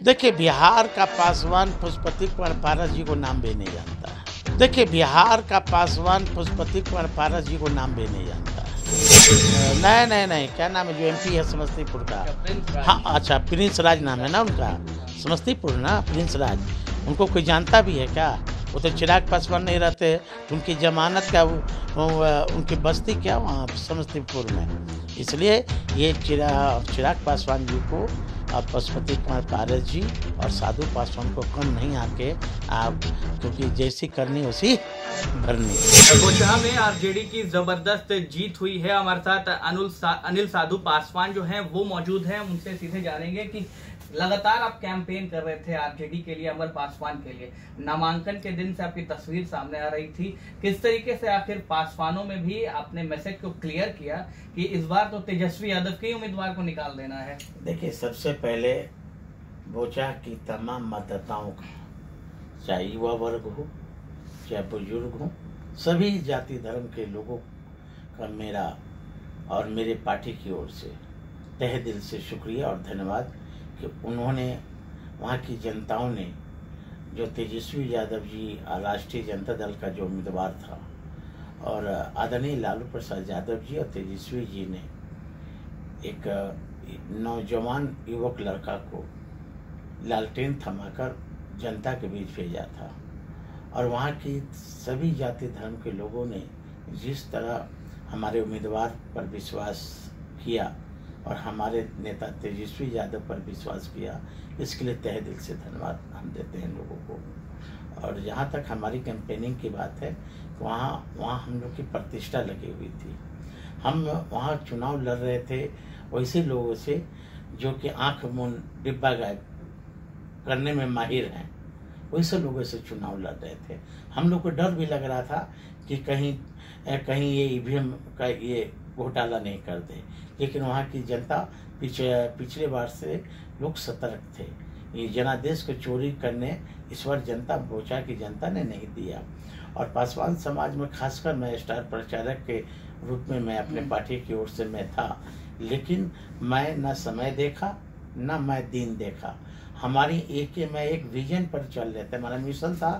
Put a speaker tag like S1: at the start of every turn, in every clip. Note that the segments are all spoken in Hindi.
S1: देखिए, बिहार का पासवान पशुपति कुमार पारस जी को नाम भी नहीं जानता है। देखिए, बिहार का पासवान पशुपति कुमार पारस जी को नाम भी नहीं जानता है। नहीं नहीं नहीं, क्या नाम है जो एमपी है समस्तीपुर का? हाँ, अच्छा, प्रिंस राज नाम है ना उनका, समस्तीपुर ना, प्रिंस राज। उनको कोई जानता भी है क्या? वो तो चिराग पासवान नहीं रहते तो उनकी जमानत क्या, उनकी बस्ती क्या वहाँ समस्तीपुर में। इसलिए ये चिराग पासवान जी को पशुपति कुमार पारस जी और साधु पासवान को कम नहीं आके आप, क्योंकि जैसी करनी वैसी भरनी।
S2: गोचहा में आरजेडी की जबरदस्त जीत हुई है। हमारे साथ अनिल साधु पासवान जो हैं वो मौजूद हैं। उनसे सीधे जानेंगे कि लगातार आप कैंपेन कर रहे थे आरजेडी के लिए, अमर पासवान के लिए। नामांकन के दिन से आपकी तस्वीर सामने आ रही थी। किस तरीके से आखिर पासवानों में भी आपने मैसेज को क्लियर किया कि इस बार तो तेजस्वी यादव के उम्मीदवार को निकाल देना है?
S1: देखिए, सबसे पहले बोचा की तमाम मतदाताओं का, चाहे युवा वर्ग हो चाहे बुजुर्ग हो, सभी जाति धर्म के लोगों का मेरा और मेरे पार्टी की ओर से तहे दिल से शुक्रिया और धन्यवाद कि उन्होंने, वहाँ की जनताओं ने, जो तेजस्वी यादव जी राष्ट्रीय जनता दल का जो उम्मीदवार था और आदरणीय लालू प्रसाद यादव जी और तेजस्वी जी ने एक नौजवान युवक लड़का को लालटेन थमाकर जनता के बीच भेजा था। और वहाँ की सभी जाति धर्म के लोगों ने जिस तरह हमारे उम्मीदवार पर विश्वास किया और हमारे नेता तेजस्वी यादव पर विश्वास किया, इसके लिए तहे दिल से धन्यवाद हम देते हैं लोगों को। और जहाँ तक हमारी कैंपेनिंग की बात है, वहाँ हम लोग की प्रतिष्ठा लगी हुई थी। हम वहाँ चुनाव लड़ रहे थे वैसे लोगों से जो कि आँख मुंह डिब्बा गायब करने में माहिर हैं, वैसे लोगों से चुनाव लड़ रहे थे। हम लोग को डर भी लग रहा था कि कहीं ये ईवीएम का ये घोटाला नहीं कर दे, लेकिन वहाँ की जनता पिछले बार से लोग सतर्क थे। ये जनादेश को चोरी करने इस बार जनता, बोचा की जनता ने नहीं दिया। और पासवान समाज में खासकर मैं स्टार प्रचारक के रूप में मैं अपने पार्टी की ओर से मैं था, लेकिन मैं न समय देखा न मैं दिन देखा। हमारी एक विजन पर चल रहे थे। हमारा मिशन था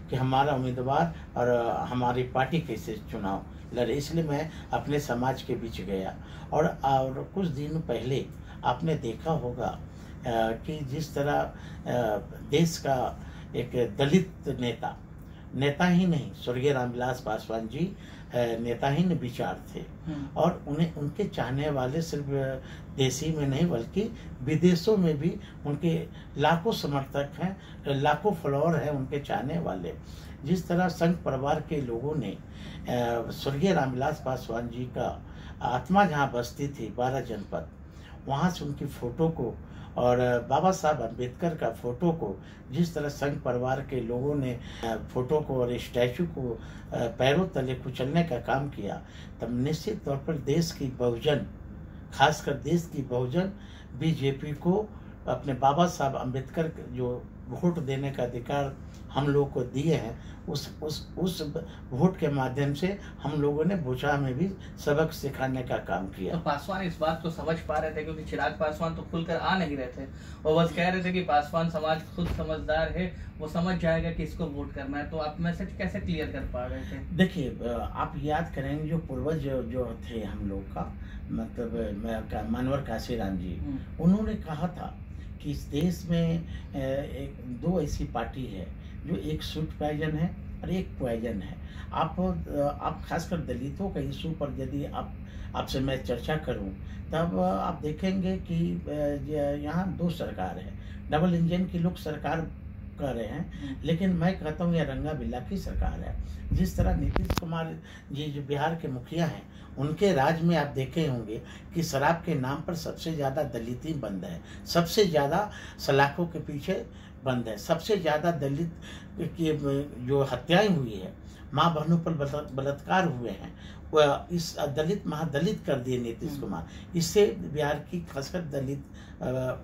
S1: कि हमारा उम्मीदवार और हमारी पार्टी कैसे चुनाव लड़े, इसलिए मैं अपने समाज के बीच गया। और कुछ दिन पहले आपने देखा होगा कि जिस तरह देश का एक दलित नेता ही नहीं, स्वर्गीय रामविलास पासवान जी नेताहीन विचार थे और उन्हें उनके चाहने वाले सिर्फ देशी में नहीं बल्कि विदेशों में भी उनके लाखों समर्थक हैं, लाखों फॉलोअर हैं उनके चाहने वाले। जिस तरह संघ परिवार के लोगों ने स्वर्गीय रामविलास पासवान जी का आत्मा जहाँ बसती थी 12 जनपद, वहाँ से उनकी फोटो को और बाबा साहब अम्बेडकर का फोटो को जिस तरह संघ परिवार के लोगों ने फोटो को और स्टैचू को पैरों तले कुचलने का काम किया, तब निश्चित तौर पर देश की बहुजन, खासकर देश की बहुजन बीजेपी को अपने बाबा साहब अम्बेडकर जो वोट देने का अधिकार हम लोग को दिए हैं, उस वोट के माध्यम से हम लोगों ने बोचा में भी सबक सिखाने का काम किया।
S2: तो पासवान इस बात को समझ पा रहे थे, क्योंकि चिराग पासवान तो खुलकर आ नहीं रहे थे, वो बस कह रहे थे कि पासवान समाज खुद समझदार है, वो समझ जाएगा कि इसको वोट करना है। तो आप मैसेज कैसे क्लियर कर पा रहे थे?
S1: देखिए, आप याद करेंगे जो पूर्वज जो थे हम लोग का, मतलब मानवर काशीराम जी, उन्होंने कहा था कि इस देश में दो ऐसी पार्टी है जो एक सूट पॉइजन है और एक पॉइजन है। आप खासकर दलितों का इशू पर यदि आपसे मैं चर्चा करूं, तब आप देखेंगे कि यहाँ दो सरकार है, डबल इंजन की लोग सरकार कर रहे हैं, लेकिन मैं कहता हूँ यह रंगा बिल्ला की सरकार है। जिस तरह नीतीश कुमार जी जो बिहार के मुखिया हैं, उनके राज में आप देखे होंगे कि शराब के नाम पर सबसे ज़्यादा दलित ही बंद है, सबसे ज़्यादा सलाखों के पीछे बंद है, सबसे ज़्यादा दलित की जो हत्याएं हुई है, माँ बहनों पर बलात्कार हुए हैं, इस दलित महादलित कर दिए नीतीश कुमार। इससे बिहार की खासकर दलित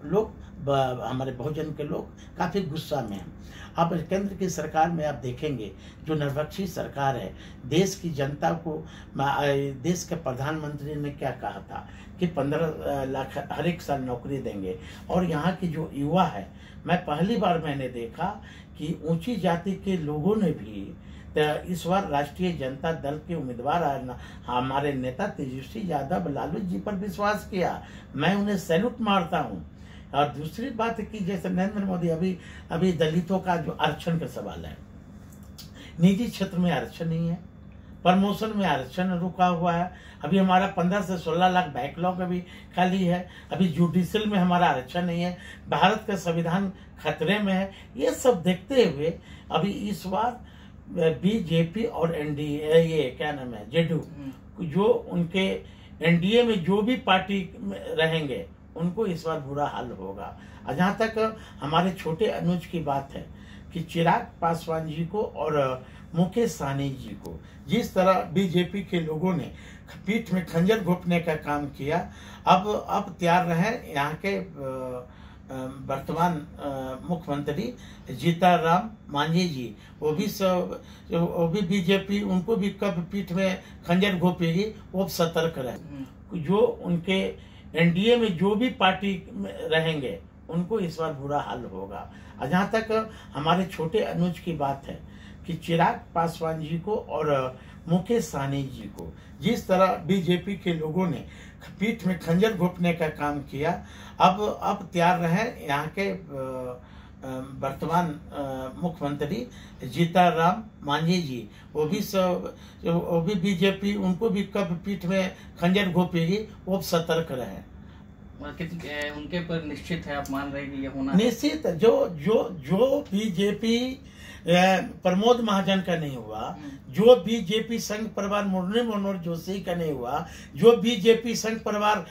S1: लोग, हमारे बहुजन के लोग काफ़ी गुस्सा में हैं। अब केंद्र की सरकार में आप देखेंगे जो निर्विपक्षी सरकार है, देश की जनता को, देश के प्रधानमंत्री ने क्या कहा था कि 15 लाख हर एक साल नौकरी देंगे। और यहाँ की जो युवा है, पहली बार मैंने देखा कि ऊंची जाति के लोगों ने भी इस बार राष्ट्रीय जनता दल के उम्मीदवार हमारे नेता तेजस्वी यादव लालू जी पर विश्वास किया। मैं उन्हें सैल्यूट मारता हूँ। और दूसरी बात है कि जैसे नरेंद्र मोदी अभी दलितों का जो आरक्षण का सवाल है, निजी क्षेत्र में आरक्षण नहीं है, प्रमोशन में आरक्षण रुका हुआ है। अभी हमारा 15 से 16 लाख बैकलॉग अभी खाली है। अभी जुडिशियल में हमारा आरक्षण नहीं है। भारत का संविधान खतरे में है। ये सब देखते हुए अभी इस बार बीजेपी और एनडीए, ये क्या नाम है, जेडीयू, जो उनके एनडीए में जो भी पार्टी रहेंगे उनको इस बार बुरा हाल होगा। और जहाँ तक हमारे छोटे अनुज की बात है कि चिराग पासवान जी को और मुकेश सहनी जी को जिस तरह बीजेपी के लोगों ने पीठ में खंजर घोंपने का काम किया, अब तैयार रहे यहाँ के वर्तमान मुख्यमंत्री जीतन मांझी जी, वो भी बीजेपी उनको भी कब पीठ में खंजर घोंपेगी, वो सतर्क रहे। जो उनके एनडीए में जो भी पार्टी रहेंगे उनको इस बार बुरा हाल होगा। और जहाँ तक हमारे छोटे अनुज की बात है कि चिराग पासवान जी को और मुकेश सहनी जी को जिस तरह बीजेपी के लोगों ने पीठ में खंजर घोंपने का काम किया, अब तैयार रहे यहाँ के वर्तमान मुख्यमंत्री जीतन मांझी जी, वो भी बीजेपी उनको भी कब पीठ में खंजर घोंपेगी, वो सतर्क रहे।
S2: उनके पर निश्चित है, आप मान रहे हैं कि ये होना
S1: निश्चित। जो बीजेपी प्रमोद महाजन का नहीं हुआ, जो बीजेपी संघ परिवार मुरली मनोहर जोशी का नहीं हुआ, जो बीजेपी संघ परिवार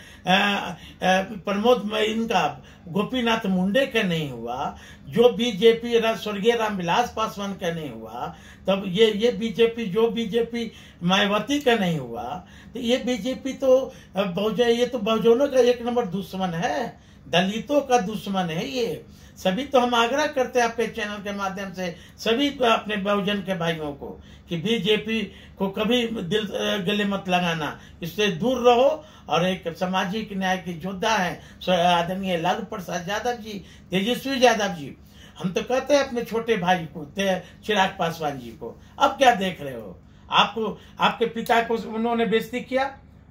S1: प्रमोद इनका गोपीनाथ मुंडे का नहीं हुआ, जो बीजेपी स्वर्गीय रामविलास पासवान का नहीं हुआ, तब ये बीजेपी मायावती का नहीं हुआ, तो ये बीजेपी तो ये तो बहुजनों का एक नंबर दुश्मन है, दलितों का दुश्मन है। ये सभी तो हम आग्रह करते हैं आपके चैनल के माध्यम से सभी अपने बहुजन के भाइयों को कि बीजेपी को कभी दिल गले मत लगाना, इससे दूर रहो। और एक सामाजिक न्याय की योद्धा है आदरणीय लालू प्रसाद यादव जी, तेजस्वी यादव जी, हम तो कहते हैं अपने छोटे भाई को चिराग पासवान जी को, अब क्या देख रहे हो? आपके पिता को उन्होंने बेइज्जती किया,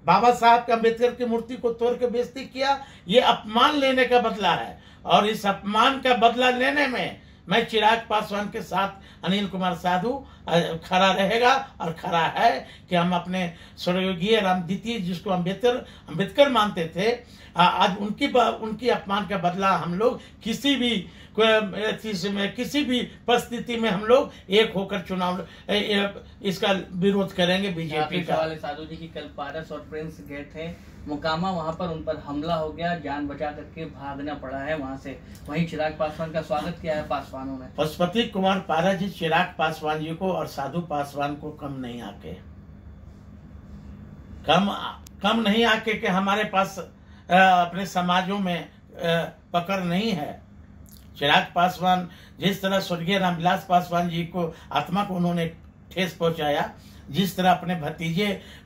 S1: बाबा साहब का अम्बेडकर की मूर्ति को तोड़ के बेइज्जती किया। ये अपमान लेने का बदला है और इस अपमान का बदला लेने में मैं चिराग पासवान के साथ अनिल कुमार साधु खड़ा रहेगा और खड़ा है कि हम अपने स्वर्गीय राम द्वितीय जिसको अम्बेडकर मानते थे, आज उनकी अपमान का बदला हम लोग किसी भी परिस्थिति में हम लोग एक होकर चुनाव इसका विरोध करेंगे बीजेपी का।
S2: साधु जी की कल पारस और प्रिंस गए थे मोकामा, वहां पर उन पर हमला हो गया, जान बचा करके भागना पड़ा है वहां से। वहीं चिराग पासवान का स्वागत किया है पासवानों ने।
S1: पशुपति कुमार पारस जी चिराग पासवान जी को और साधु पासवान को कम नहीं आके कि हमारे पास अपने समाजों में पकड़ नहीं है। चिराग पासवान जिस तरह स्वर्गीय रामविलास पासवान जी को आत्मा को उन्होंने ठेस पहुंचाया, जिस तरह अपने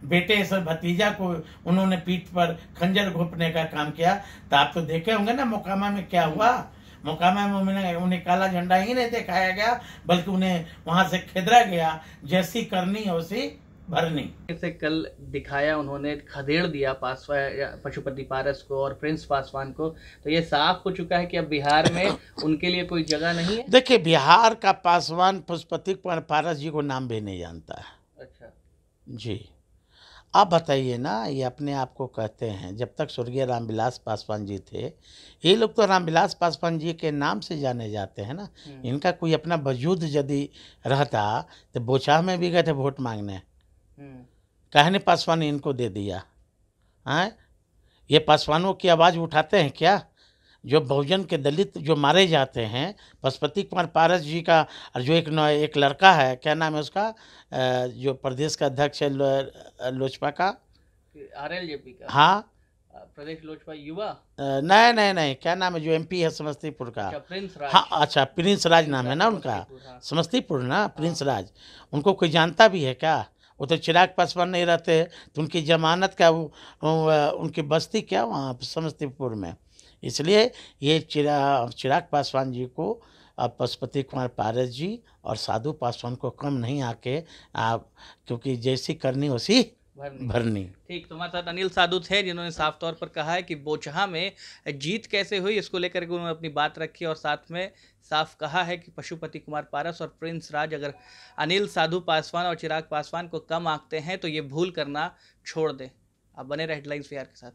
S1: बेटे सर भतीजा को उन्होंने पीठ पर खंजर घोंपने का काम किया, तो आप तो देखे होंगे ना मोकामा में क्या हुआ। मोकामा में उन्हें काला झंडा ही नहीं दिखाया गया, बल्कि उन्हें वहां से खेदरा गया, जैसी करनी है वैसी भरनी।
S2: इसे कल दिखाया, उन्होंने खदेड़ दिया पशुपति पारस को और प्रिंस पासवान को, तो ये साफ हो चुका है कि अब बिहार में उनके लिए कोई जगह नहीं है।
S1: देखिए, बिहार का पासवान पशुपति कुमार पारस जी को नाम भी नहीं जानता है।
S2: अच्छा
S1: जी, आप बताइए ना, ये अपने आप को कहते हैं, जब तक स्वर्गीय रामविलास पासवान जी थे, ये लोग तो रामविलास पासवान जी के नाम से जाने जाते हैं ना। इनका कोई अपना वजूद यदि रहता तो बोचाह में भी गए थे वोट मांगने, कहने पासवान ने इनको दे दिया है। ये पासवानों की आवाज़ उठाते हैं क्या? जो बहुजन के दलित जो मारे जाते हैं, पशुपति कुमार पारस जी का, और जो एक लड़का है, क्या नाम है उसका, जो प्रदेश का अध्यक्ष है लोजपा का,
S2: RLJP का,
S1: हाँ
S2: प्रदेश लोजपा युवा,
S1: नहीं, क्या नाम है जो MP है समस्तीपुर का?
S2: अच्छा, प्रिंस राज।
S1: हाँ, अच्छा, प्रिंस राज नाम है ना उनका, समस्तीपुर ना, प्रिंस राज। उनको कोई जानता भी है क्या? वो तो चिराग पासवान नहीं रहते तो उनकी जमानत क्या, उनकी बस्ती क्या वहाँ समस्तीपुर में। इसलिए ये चिराग पासवान जी को पशुपति कुमार पारस जी और साधु पासवान को कम नहीं आके आप, क्योंकि जैसी करनी वैसी भरनी।
S2: ठीक, तो हमारे साथ अनिल साधु थे जिन्होंने साफ तौर पर कहा है कि बोचहा में जीत कैसे हुई इसको लेकर के उन्होंने अपनी बात रखी और साथ में साफ कहा है कि पशुपति कुमार पारस और प्रिंस राज अगर अनिल साधु पासवान और चिराग पासवान को कम आंकते हैं तो ये भूल करना छोड़ दें। आप बने रहे हेडलाइंस VR के साथ।